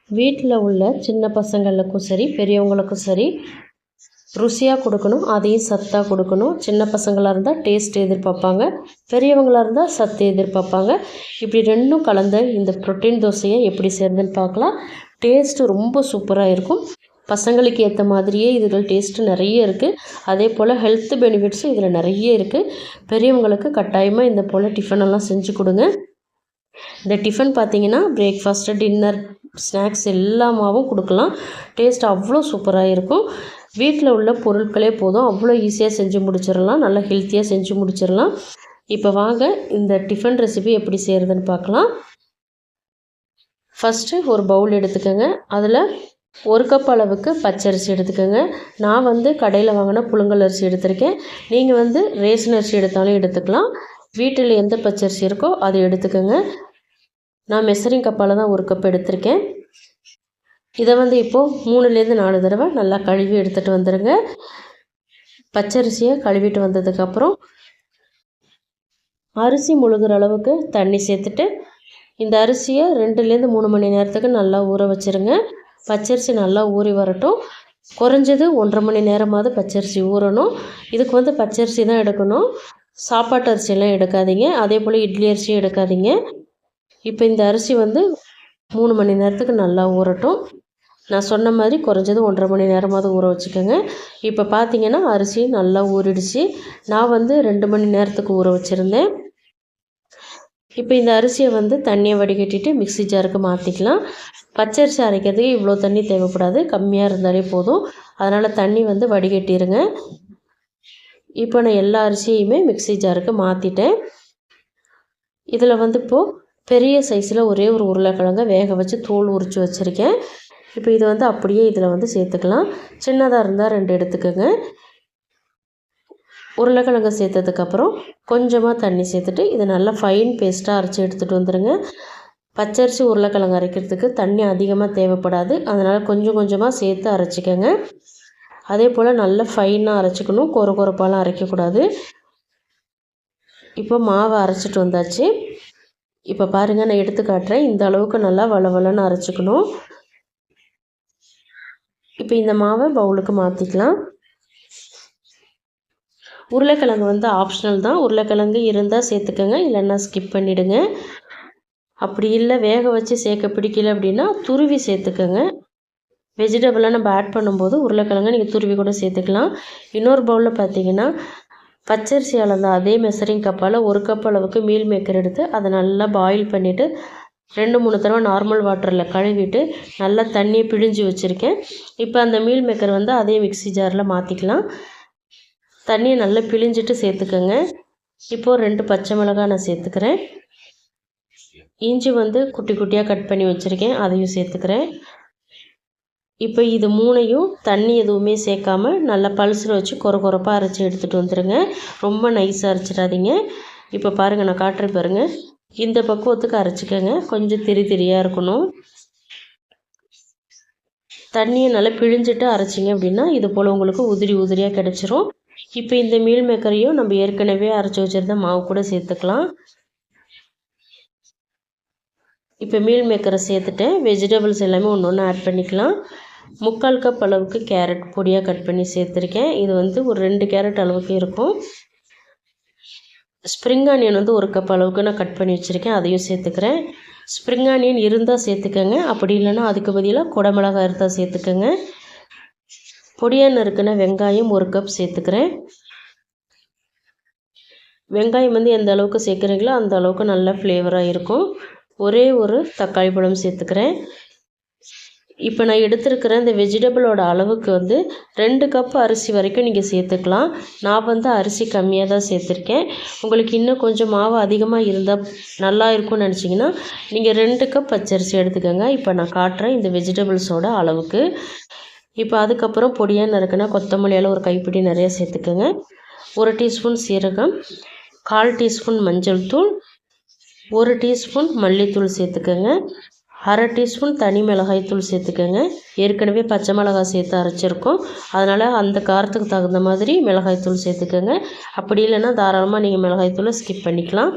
வீட்டில் உள்ள சின்ன பசங்களுக்கும் சரி பெரியவங்களுக்கும் சரி ருசியாக கொடுக்கணும், அதையும் சத்தாக கொடுக்கணும். சின்ன பசங்களாக இருந்தால் டேஸ்ட் எதிர்பார்ப்பாங்க, பெரியவங்களாக இருந்தால் சத்து எதிர்பார்ப்பாங்க. இப்படி ரெண்டும் கலந்த இந்த புரோட்டீன் தோசையை எப்படி செய்கிறதுன்னு பார்க்கலாம். டேஸ்ட்டு ரொம்ப சூப்பராக இருக்கும். பசங்களுக்கு ஏற்ற மாதிரியே இதுகள் டேஸ்ட்டு நிறைய இருக்குது. அதே போல் ஹெல்த் பெனிஃபிட்ஸும் இதில் நிறைய இருக்குது. பெரியவங்களுக்கு கட்டாயமாக இந்த போல் டிஃபனெல்லாம் செஞ்சு கொடுங்க. இந்த டிஃபன் பார்த்திங்கன்னா பிரேக்ஃபாஸ்ட்டு, டின்னர், ஸ்நாக்ஸ் எல்லாமாவும் கொடுக்கலாம். டேஸ்ட் அவ்வளோ சூப்பராக இருக்கும். வீட்டில் உள்ள பொருட்களே போதும், அவ்வளோ ஈஸியாக செஞ்சு முடிச்சிடலாம், நல்லா ஹெல்த்தியாக செஞ்சு முடிச்சிடலாம். இப்போ வாங்க இந்த டிஃபன் ரெசிபி எப்படி செய்கிறதுன்னு பார்க்கலாம். ஃபஸ்ட்டு ஒரு பவுல் எடுத்துக்கோங்க. அதில் 1 கப் அளவுக்கு பச்சரிசி எடுத்துக்கோங்க. நான் கடையில் வாங்கின புழுங்கல் அரிசி எடுத்திருக்கேன். நீங்கள் ரேஷன் அரிசி எடுத்தாலும் எடுத்துக்கலாம். வீட்டில் எந்த பச்சரிசி இருக்கோ அதை எடுத்துக்கோங்க. நான் மெஷரிங் கப்பால் தான் 1 கப் எடுத்திருக்கேன். இதை இப்போது 3லேருந்து 4 தடவை நல்லா கழுவி எடுத்துகிட்டு வந்துடுங்க. பச்சரிசியை கழுவிட்டு வந்ததுக்கப்புறம் அரிசி முழுகிற அளவுக்கு தண்ணி சேர்த்துட்டு இந்த அரிசியை 2லேருந்து 3 மணி நேரத்துக்கு நல்லா ஊற வச்சுருங்க. பச்சரிசி நல்லா ஊறி வரட்டும். குறைஞ்சது 1.5 மணி நேரமாவது பச்சரிசி ஊறணும். இதுக்கு பச்சரிசி தான் எடுக்கணும், சாப்பாட்டு அரிசியெல்லாம் எடுக்காதீங்க. அதே போல் இட்லி அரிசியும் எடுக்காதீங்க. இப்போ இந்த அரிசி 3 மணி நேரத்துக்கு நல்லா ஊறட்டும். நான் சொன்ன மாதிரி குறைஞ்சது 1.5 மணி நேரமாவது ஊற வச்சுக்கோங்க. இப்போ பார்த்திங்கன்னா அரிசி நல்லா ஊறிடுச்சு. நான் 2 மணி நேரத்துக்கு ஊற வச்சுருந்தேன். இப்போ இந்த அரிசியை தண்ணியை வடிகட்டிட்டு மிக்ஸி ஜாருக்கு மாற்றிக்கலாம். பச்சரிசி அரைக்கிறதுக்கு இவ்வளோ தண்ணி தேவைப்படாது, கம்மியாக இருந்தாலே போதும். அதனால் தண்ணி வடிகட்டிடுங்க. இப்போ நான் எல்லா அரிசியுமே மிக்ஸி ஜாருக்கு மாற்றிட்டேன். இதில் இப்போது பெரிய சைஸில் ஒரே ஒரு உருளைக்கிழங்க வேக வச்சு தோல் உரித்து வச்சுருக்கேன். இப்போ இதை அப்படியே இதில் சேர்த்துக்கலாம். சின்னதாக இருந்தால் 2 எடுத்துக்கோங்க. உருளைக்கிழங்கு சேர்த்ததுக்கப்புறம் கொஞ்சமாக தண்ணி சேர்த்துட்டு இதை நல்லா ஃபைன் பேஸ்ட்டாக அரைச்சி எடுத்துகிட்டு வந்துடுங்க. பச்சரிசி உருளைக்கிழங்கு அரைக்கிறதுக்கு தண்ணி அதிகமாக தேவைப்படாது, அதனால் கொஞ்சம் கொஞ்சமாக சேர்த்து அரைச்சிக்கோங்க. அதே போல் நல்லா ஃபைனாக அரைச்சிக்கணும், கொரப்பாலாம் அரைக்கக்கூடாது. இப்போ மாவை அரைச்சிட்டு வந்தாச்சு. இப்போ பாருங்கள், நான் எடுத்து காட்டுறேன். இந்த அளவுக்கு நல்லா வளவளன்னு அரைச்சிக்கணும். இப்போ இந்த மாவை பவுலுக்கு மாற்றிக்கலாம். உருளைக்கிழங்கு ஆப்ஷனல் தான். உருளைக்கிழங்கு இருந்தால் சேர்த்துக்கோங்க, இல்லைன்னா ஸ்கிப் பண்ணிவிடுங்க. அப்படி இல்லை வேக வச்சு சேர்க்க பிடிக்கல அப்படின்னா துருவி சேர்த்துக்கோங்க. வெஜிடபிளாக நம்ம ஆட் பண்ணும்போது உருளைக்கிழங்கு நீங்கள் துருவி கூட சேர்த்துக்கலாம். இன்னொரு பவுலில் பார்த்தீங்கன்னா பச்சரிசி அளந்த அதே மெஷரிங் கப்பால் 1 கப் அளவுக்கு மீல் மேக்கர் எடுத்து அதை நல்லா பாயில் பண்ணிவிட்டு 2-3 தடவை நார்மல் வாட்டரில் கழுவிட்டு நல்லா தண்ணியை பிழிஞ்சு வச்சுருக்கேன். இப்போ அந்த மீல் மேக்கர் அதே மிக்ஸி ஜாரில் மாற்றிக்கலாம். தண்ணியை நல்லா பிழிஞ்சிட்டு சேர்த்துக்கோங்க. இப்போது 2 பச்சை மிளகாய் நான் சேர்த்துக்கிறேன். இஞ்சி குட்டி குட்டியாக கட் பண்ணி வச்சுருக்கேன், அதையும் சேர்த்துக்கிறேன். இப்போ இது 3ஐயும் தண்ணி எதுவுமே சேர்க்காம நல்லா பல்ஸில் வச்சு கொரப்பாக அரைச்சி எடுத்துகிட்டு வந்துடுங்க. ரொம்ப நைஸாக அரைச்சிடாதீங்க. இப்போ பாருங்கள், நான் காட்டுறேன் பாருங்கள். இந்த பக்குவத்துக்கு அரைச்சிக்கோங்க. கொஞ்சம் திரியாக இருக்கணும். தண்ணியை நல்லா பிழிஞ்சிட்டு அரைச்சிங்க அப்படின்னா இது போல் உங்களுக்கு உதிரியாக கிடச்சிரும். இப்போ இந்த மீல் மேக்கரையும் நம்ம ஏற்கனவே அரைச்சி வச்சுருந்த மாவு கூட சேர்த்துக்கலாம். இப்போ மீல் மேக்கரை சேர்த்துட்டேன். வெஜிடபிள்ஸ் எல்லாமே ஒன்று ஆட் பண்ணிக்கலாம். 3/4 கப் அளவுக்கு கேரட் பொடியாக கட் பண்ணி சேர்த்துருக்கேன். இது ஒரு 2 கேரட் அளவுக்கு இருக்கும். ஸ்ப்ரிங் ஆனியன் 1 கப் அளவுக்கு நான் கட் பண்ணி வச்சுருக்கேன், அதையும் சேர்த்துக்கிறேன். ஸ்ப்ரிங் ஆனியன் இருந்தால் சேர்த்துக்கோங்க, அப்படி இல்லைன்னா அதுக்கு பதிலாக குடமிளகாய் இருந்தால் சேர்த்துக்கோங்க. பொடியாக நறுக்கின வெங்காயம் 1 கப் சேர்த்துக்கிறேன். வெங்காயம் எந்த அளவுக்கு சேர்க்குறீங்களோ அந்த அளவுக்கு நல்ல ஃப்ளேவராக இருக்கும். ஒரே ஒரு தக்காளி பழம் சேர்த்துக்கிறேன். இப்போ நான் எடுத்துருக்கிற இந்த வெஜிடபிளோட அளவுக்கு 2 கப் அரிசி வரைக்கும் நீங்கள் சேர்த்துக்கலாம். நான் அரிசி கம்மியாக தான் சேர்த்துருக்கேன். உங்களுக்கு இன்னும் கொஞ்சம் மாவு அதிகமாக இருந்தால் நல்லா இருக்கும்னு நினச்சிங்கன்னா நீங்கள் 2 கப் பச்சரிசி எடுத்துக்கோங்க. இப்போ நான் காட்டுறேன் இந்த வெஜிடபிள்ஸோட அளவுக்கு. இப்போ அதுக்கப்புறம் பொடியாக நறுக்கினா கொத்தமல்லியால் ஒரு கைப்பிடி நிறைய சேர்த்துக்கோங்க. 1 டீஸ்பூன் சீரகம், 1/4 டீஸ்பூன் மஞ்சள் தூள், 1 டீஸ்பூன் மல்லித்தூள் சேர்த்துக்கோங்க. 1/2 டீஸ்பூன் தனி மிளகாய் தூள் சேர்த்துக்கோங்க. ஏற்கனவே பச்சை மிளகாய் சேர்த்து அரைச்சிருக்கோம், அதனால் அந்த காரத்துக்கு தகுந்த மாதிரி மிளகாய் தூள் சேர்த்துக்கோங்க. அப்படி இல்லைன்னா தாராளமாக நீங்கள் மிளகாய் தூளை ஸ்கிப் பண்ணிக்கலாம்.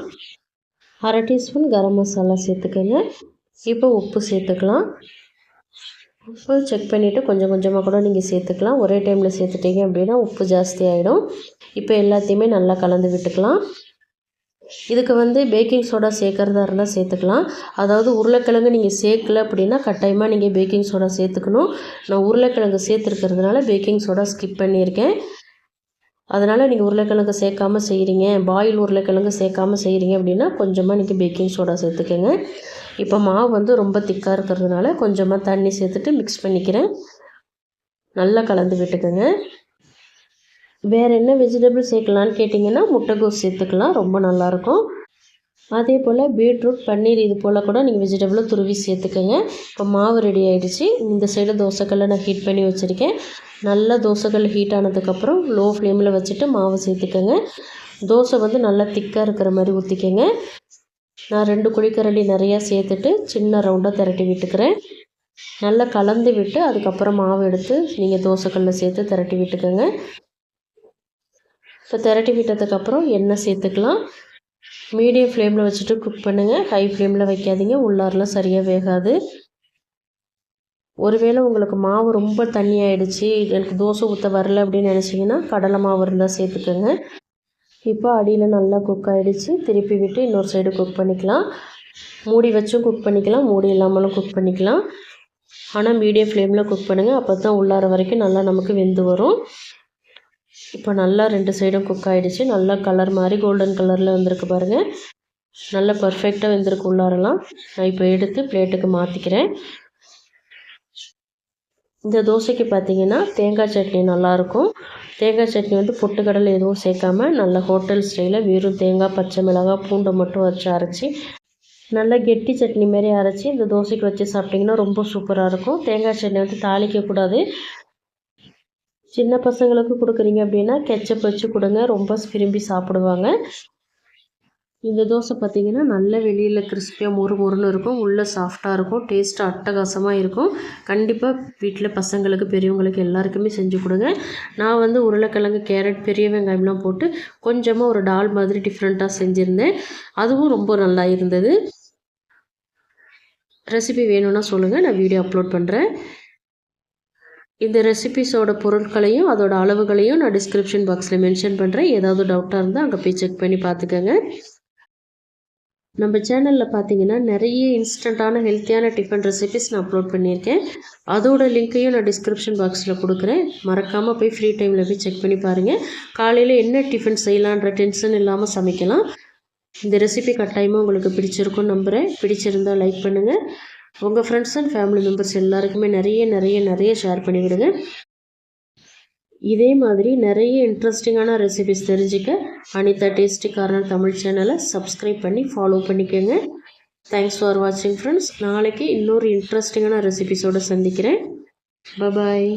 1/2 டீஸ்பூன் கரம் மசாலா சேர்த்துக்கோங்க. இப்போ உப்பு சேர்த்துக்கலாம். உப்பு செக் பண்ணிவிட்டு கொஞ்சம் கொஞ்சமாக கூட நீங்கள் சேர்த்துக்கலாம். ஒரே டைமில் சேர்த்துட்டீங்க அப்படின்னா உப்பு ஜாஸ்தி ஆகிடும். இப்போ எல்லாத்தையுமே நல்லா கலந்து விட்டுக்கலாம். இதுக்கு வந்து பேக்கிங் சோடா சேர்க்குறதா இருந்தால் சேர்த்துக்கலாம். அதாவது உருளைக்கிழங்கு நீங்கள் சேர்க்கல அப்படின்னா கட்டாயமாக நீங்கள் பேக்கிங் சோடா சேர்த்துக்கணும். நான் உருளைக்கிழங்கு சேர்த்துருக்கிறதுனால பேக்கிங் சோடா ஸ்கிப் பண்ணியிருக்கேன். அதனால் நீங்கள் உருளைக்கிழங்கு சேர்க்காமல் செய்கிறீங்க, பாயில் உருளைக்கிழங்கு சேர்க்காமல் செய்கிறீங்க அப்படின்னா கொஞ்சமாக நீங்கள் பேக்கிங் சோடா சேர்த்துக்கோங்க. இப்போ மாவு வந்து ரொம்ப திக்காக இருக்கிறதுனால கொஞ்சமாக தண்ணி சேர்த்துட்டு மிக்ஸ் பண்ணிக்கிறேன். நல்லா கலந்து விட்டுக்கோங்க. வேறு என்ன வெஜிடபிள் சேர்க்கலான்னு கேட்டிங்கன்னா முட்டைகோஸ் சேர்த்துக்கலாம், ரொம்ப நல்லாயிருக்கும். அதே போல் பீட்ரூட், பன்னீர் இது போல் கூட நீங்கள் வெஜிடபிளை துருவி சேர்த்துக்கோங்க. இப்போ மாவு ரெடி ஆகிடுச்சு. இந்த சைடு தோசைக்கல்லை நான் ஹீட் பண்ணி வச்சுருக்கேன். நல்லா தோசைக்கல் ஹீட் ஆனதுக்கப்புறம் லோ ஃப்ளேமில் வச்சுட்டு மாவு சேர்த்துக்கோங்க. தோசை வந்து நல்லா திக்காக இருக்கிற மாதிரி ஊற்றிக்கோங்க. நான் 2 குழிக்கரண்டி நிறையா சேர்த்துட்டு சின்ன ரவுண்டாக திரட்டி விட்டுக்கிறேன். நல்லா கலந்து விட்டு அதுக்கப்புறம் மாவு எடுத்து நீங்கள் தோசைக்கல்லில் சேர்த்து திரட்டி விட்டுக்கோங்க. இப்போ திரட்டி விட்டதுக்கப்புறம் எண்ணெய் சேர்த்துக்கலாம். மீடியம் ஃப்ளேமில் வச்சுட்டு குக் பண்ணுங்கள், ஹை ஃப்ளேமில் வைக்காதீங்க, உள்ளாரெலாம் சரியாக வேகாது. ஒருவேளை உங்களுக்கு மாவு ரொம்ப தண்ணி ஆகிடுச்சு, எனக்கு தோசை ஊற்ற வரல அப்படின்னு நினச்சிங்கன்னா கடலை மாவு இருந்தால் சேர்த்துக்கோங்க. இப்போ அடியில் நல்லா குக் ஆகிடுச்சு. திருப்பி விட்டு இன்னொரு சைடு குக் பண்ணிக்கலாம். மூடி வச்சும் குக் பண்ணிக்கலாம், மூடி இல்லாமலும் குக் பண்ணிக்கலாம். ஆனால் மீடியம் ஃப்ளேமில் குக் பண்ணுங்கள், அப்போ தான் உள்ளார வரைக்கும் நல்லா நமக்கு வெந்து வரும். இப்போ நல்லா 2 சைடும் குக் ஆகிடுச்சு. நல்லா கலர் மாதிரி கோல்டன் கலரில் வந்திருக்கு பாருங்கள். நல்லா பர்ஃபெக்டாக வெந்திருக்கு உள்ளாரெல்லாம். நான் இப்போ எடுத்து பிளேட்டுக்கு மாற்றிக்கிறேன். இந்த தோசைக்கு பார்த்தீங்கன்னா தேங்காய் சட்னி நல்லாயிருக்கும். தேங்காய் சட்னி வந்து பொட்டுக்கடலை எதுவும் சேர்க்காமல் நல்ல ஹோட்டல் ஸ்டைலில் வெறும் தேங்காய், பச்சை மிளகாய், பூண்டை மட்டும் வச்சு அரைச்சி நல்லா கெட்டி சட்னி மாரி அரைச்சி இந்த தோசைக்கு வச்சு சாப்பிட்டிங்கன்னா ரொம்ப சூப்பராக இருக்கும். தேங்காய் சட்னி வந்து தாளிக்கக்கூடாது. சின்ன பசங்களுக்கு கொடுக்குறீங்க அப்படின்னா கெச்சப் வச்சு கொடுங்க, ரொம்ப விரும்பி சாப்பிடுவாங்க. இந்த தோசை பார்த்திங்கன்னா நல்ல வெளியில் கிறிஸ்பியாக மொறுன்னு இருக்கும், உள்ளே சாஃப்டாக இருக்கும், டேஸ்ட்டு அட்டகாசமாக இருக்கும். கண்டிப்பாக வீட்டில் பசங்களுக்கு பெரியவங்களுக்கு எல்லாருக்குமே செஞ்சு கொடுங்க. நான் வந்து உருளைக்கிழங்கு, கேரட், பெரிய வெங்காயம்லாம் போட்டு கொஞ்சமாக ஒரு டால் மாதிரி டிஃப்ரெண்ட்டாக செஞ்சுருந்தேன். அதுவும் ரொம்ப நல்லா இருந்தது. ரெசிபி வேணும்னா சொல்லுங்கள், நான் வீடியோ அப்லோட் பண்ணுறேன். இந்த ரெசிபிஸோட பொருட்களையும் அதோட அளவுகளையும் நான் டிஸ்கிரிப்ஷன் பாக்ஸில் மென்ஷன் பண்ணுறேன். ஏதாவது டவுட்டாக இருந்தால் அங்கே போய் செக் பண்ணி பார்த்துக்கோங்க. நம்ம சேனலில் பார்த்தீங்கன்னா நிறைய இன்ஸ்டண்ட்டான ஹெல்த்தியான டிஃபன் ரெசிபிஸ் நான் அப்லோட் பண்ணியிருக்கேன். அதோட லிங்க்கையும் நான் டிஸ்கிரிப்ஷன் பாக்ஸில் கொடுக்குறேன். மறக்காமல் போய் ஃப்ரீ டைமில் போய் செக் பண்ணி பாருங்கள். காலையில் என்ன டிஃபன் செய்யலான்ற டென்ஷன் இல்லாமல் சமைக்கலாம். இந்த ரெசிபி கட்டாயமாக உங்களுக்கு பிடிச்சிருக்கும்னு நம்புகிறேன். பிடிச்சிருந்தால் லைக் பண்ணுங்கள். உங்கள் ஃப்ரெண்ட்ஸ் அண்ட் ஃபேமிலி மெம்பர்ஸ் எல்லாருக்குமே நிறைய ஷேர் பண்ணிவிடுங்க. இதே மாதிரி நிறைய இன்ட்ரெஸ்டிங்கான ரெசிபிஸ் தெரிஞ்சுக்க அனிதா டேஸ்டி கார்னர் தமிழ் சேனலை சப்ஸ்கிரைப் பண்ணி ஃபாலோ பண்ணிக்கோங்க. தேங்க்ஸ் ஃபார் வாட்சிங் ஃப்ரெண்ட்ஸ். நாளைக்கு இன்னொரு இன்ட்ரெஸ்டிங்கான ரெசிபிஸோடு சந்திக்கிறேன். பாய்.